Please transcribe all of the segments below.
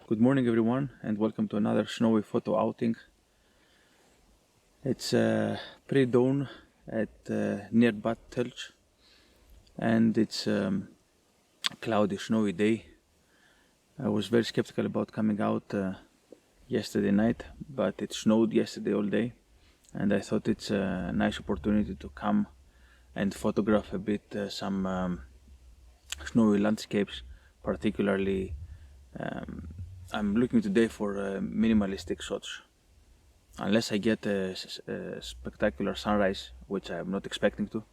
Good morning everyone and welcome to another snowy photo outing. It's pre-dawn at near Bad Tölz and it's a cloudy, snowy day. I was very skeptical about coming out yesterday night, but it snowed yesterday all day and I thought it's a nice opportunity to come and photograph a bit some snowy landscapes. Particularly I'm looking today for minimalistic shots. Unless I get a spectacular sunrise, which I'm not expecting to,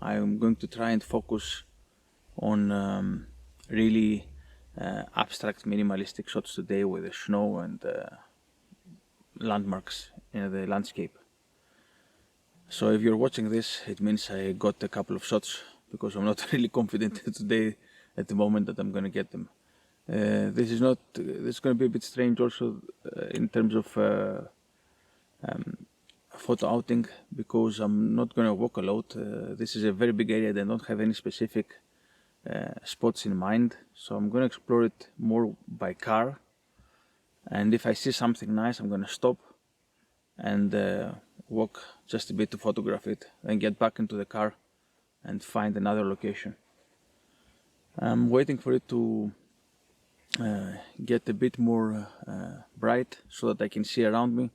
I'm going to try and focus on really abstract minimalistic shots today with the snow and landmarks in the landscape. So if you're watching this, it means I got a couple of shots because I'm not really confident today at the moment that I'm going to get them. This is going to be a bit strange also in terms of photo outing, because I'm not going to walk a lot. This is a very big area and I don't have any specific spots in mind, so I'm going to explore it more by car, and if I see something nice I'm going to stop and walk just a bit to photograph it, then get back into the car and find another location. I'm waiting for it to get a bit more bright so that I can see around me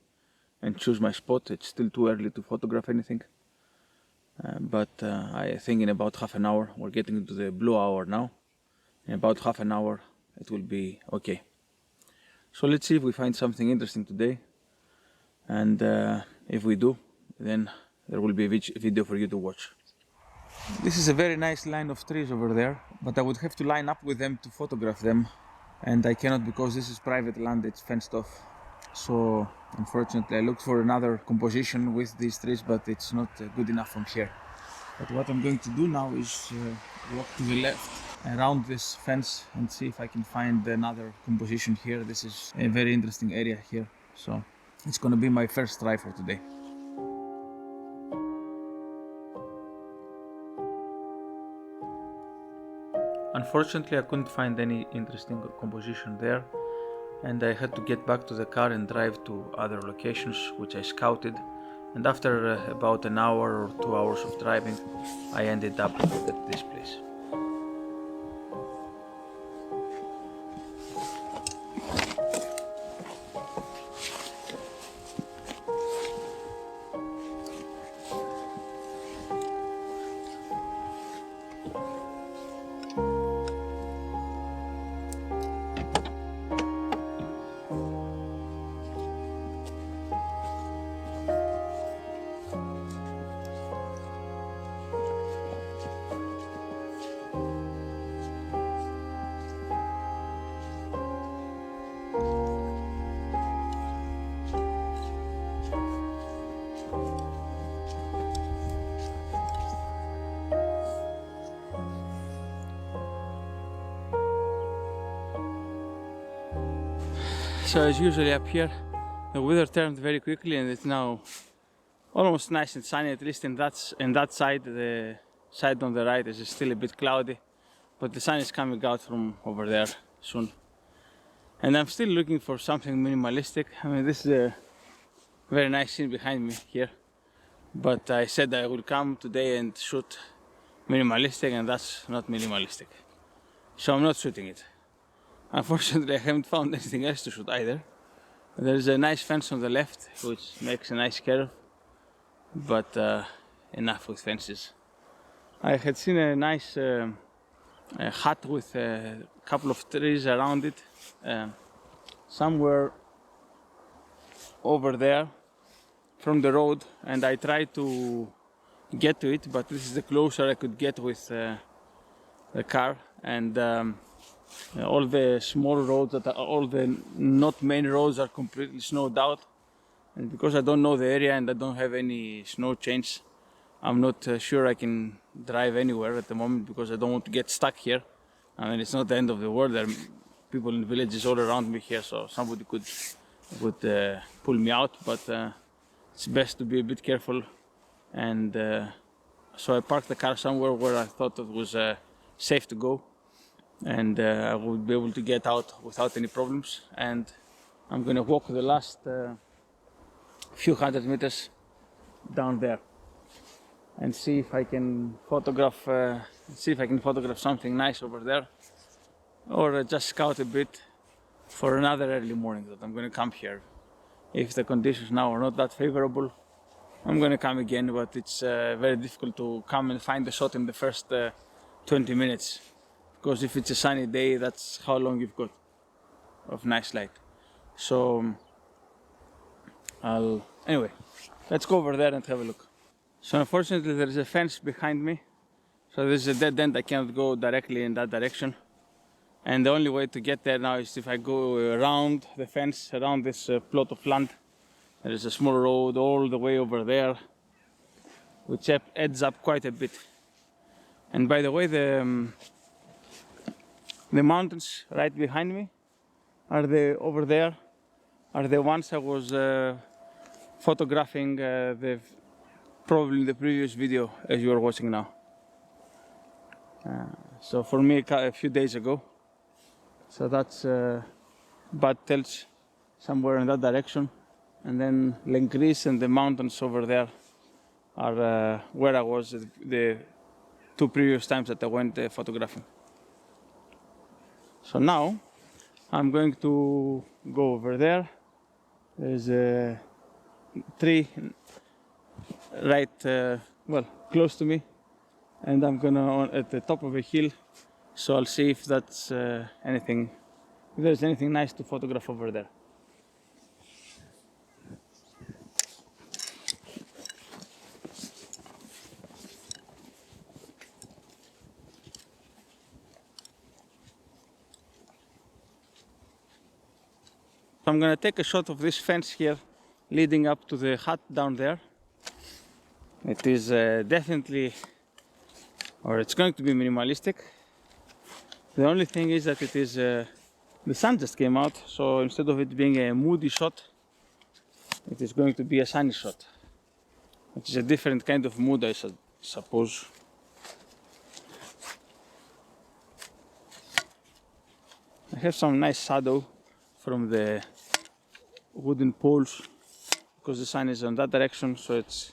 and choose my spot. It's still too early to photograph anything, but I think in about half an hour, we're getting into the blue hour now, in about half an hour it will be okay. So let's see if we find something interesting today, and if we do, then there will be a video for you to watch. This is a very nice line of trees over there, but I would have to line up with them to photograph them, and I cannot because this is private land, it's fenced off. So unfortunately I looked for another composition with these trees, but it's not good enough from here. But what I'm going to do now is walk to the left around this fence and see if I can find another composition here. This is a very interesting area here, so it's going to be my first try for today. Unfortunately, I couldn't find any interesting composition there, and I had to get back to the car and drive to other locations which I scouted, and after about an hour or 2 hours of driving, I ended up at this place. So as usually up here, the weather turned very quickly and it's now almost nice and sunny, at least in that side. The side on the right is still a bit cloudy, but the sun is coming out from over there soon. And I'm still looking for something minimalistic. I mean, this is a very nice scene behind me here, but I said I will come today and shoot minimalistic, and that's not minimalistic, so I'm not shooting it. Unfortunately, I haven't found anything else to shoot either. There's a nice fence on the left which makes a nice curve, but enough with fences. I had seen a nice hut with a couple of trees around it, somewhere over there from the road, and I tried to get to it, but this is the closer I could get with the car, and all the small roads, all the not main roads, are completely snowed out, and because I don't know the area and I don't have any snow chains, I'm not sure I can drive anywhere at the moment, because I don't want to get stuck here. I mean, it's not the end of the world. There are people in villages all around me here, so somebody could pull me out, but it's best to be a bit careful, and so I parked the car somewhere where I thought it was safe to go. and I would be able to get out without any problems. And I'm gonna walk the last few hundred meters down there and see if I can photograph something nice over there, or just scout a bit for another early morning that I'm gonna come here. If the conditions now are not that favorable, I'm gonna come again, but it's very difficult to come and find the shot in the first 20 minutes, because if it's a sunny day, that's how long you've got of nice light. So anyway, let's go over there and have a look. So unfortunately there is a fence behind me, so this is a dead end. I cannot go directly in that direction, and the only way to get there now is if I go around the fence, around this plot of land. There is a small road all the way over there, which adds up quite a bit. And by the way, the mountains right behind me over there are the ones I was photographing probably in the previous video as you are watching now. So for me a few days ago. So that's Bad Tölz, somewhere in that direction. And then Lengris and the mountains over there are where I was the two previous times that I went photographing. So now I'm going to go over there. There's a tree right, well, close to me, and I'm gonna at the top of a hill. So I'll see if that's if there's anything nice to photograph over there. I'm gonna take a shot of this fence here leading up to the hut down there. It is definitely, or it's going to be minimalistic. The only thing is that it is, the sun just came out, so instead of it being a moody shot, it is going to be a sunny shot. Which is a different kind of mood, I suppose. I have some nice shadow from the wooden poles because the sun is on that direction, so it's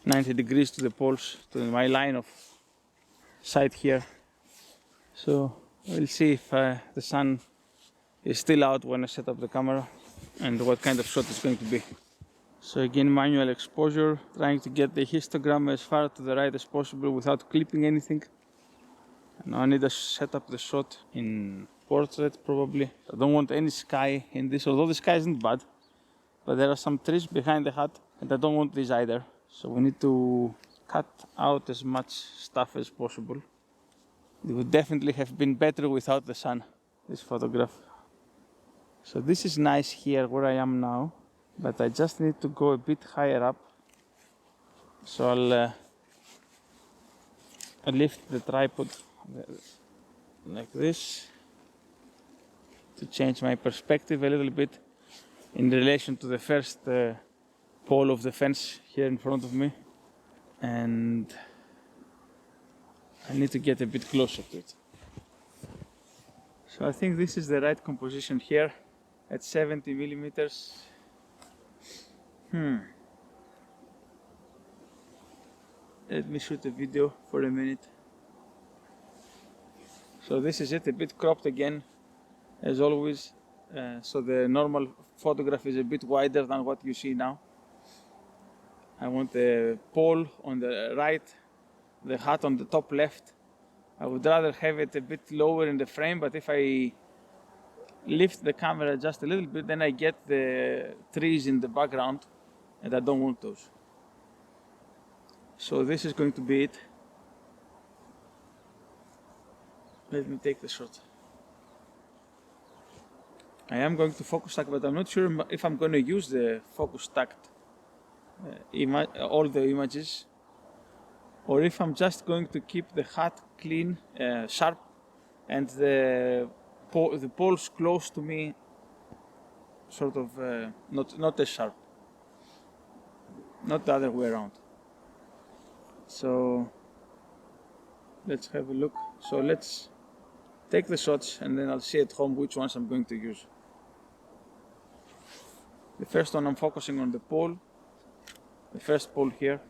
90 degrees to the poles, to my line of sight here. So we'll see if the sun is still out when I set up the camera and what kind of shot it's going to be. So again, manual exposure, trying to get the histogram as far to the right as possible without clipping anything. Now I need to set up the shot in portrait probably. I don't want any sky in this, although the sky isn't bad, but there are some trees behind the hut and I don't want these either. So we need to cut out as much stuff as possible. It would definitely have been better without the sun, this photograph. So this is nice here where I am now, but I just need to go a bit higher up. So I'll lift the tripod like this to change my perspective a little bit in relation to the first pole of the fence here in front of me, and I need to get a bit closer to it. So I think this is the right composition here at 70 millimeters. Let me shoot a video for a minute. So this is it, a bit cropped again, as always. So the normal photograph is a bit wider than what you see now. I want the pole on the right, the hut on the top left. I would rather have it a bit lower in the frame, but if I lift the camera just a little bit, then I get the trees in the background, and I don't want those. So this is going to be it. Let me take the shot. I am going to focus stack, but I'm not sure if I'm going to use the focus stacked all the images, or if I'm just going to keep the hut clean, sharp, and the poles close to me, sort of not as sharp, not the other way around. So let's have a look. So let's take the shots, and then I'll see at home which ones I'm going to use. The first one I'm focusing on the pole, the first pole here.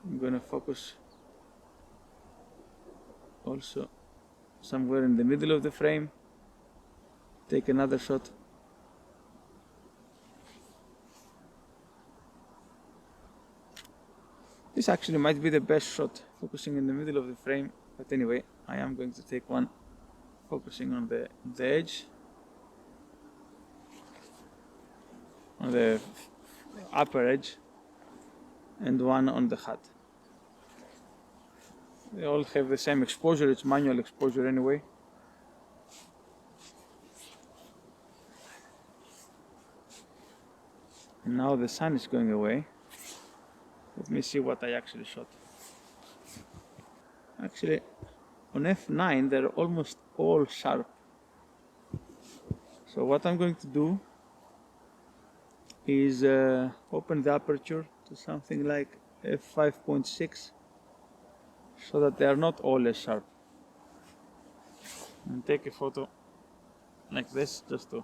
I'm gonna focus also somewhere in the middle of the frame. Take another shot. This actually might be the best shot, focusing in the middle of the frame, but anyway, I am going to take one focusing on the edge, on the upper edge, and one on the hat. They all have the same exposure, it's manual exposure anyway. And now the sun is going away. Let me see what I actually shot. Actually, on f9 they're almost all sharp. So what I'm going to do is open the aperture to something like f5.6 so that they are not all as sharp. And take a photo like this just to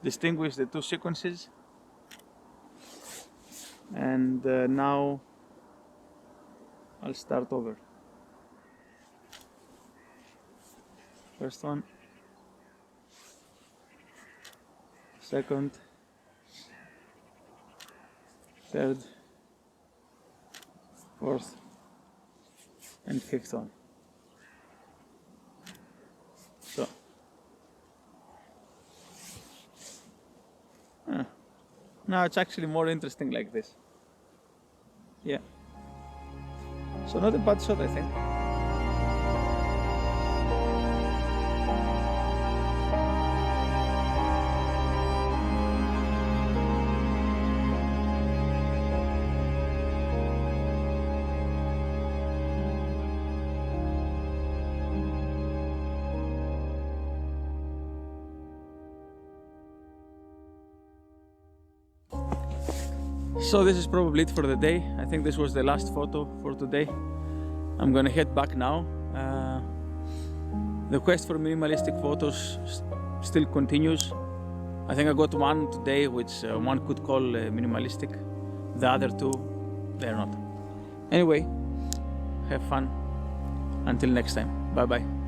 distinguish the two sequences. And now I'll start over. First one, second, third, fourth, and fifth one. So now it's actually more interesting like this. Yeah. So not a bad shot, I think. So this is probably it for the day. I think this was the last photo for today. I'm gonna head back now. The quest for minimalistic photos still continues. I think I got one today which one could call minimalistic. The other two, they're not. Anyway, have fun. Until next time. Bye bye.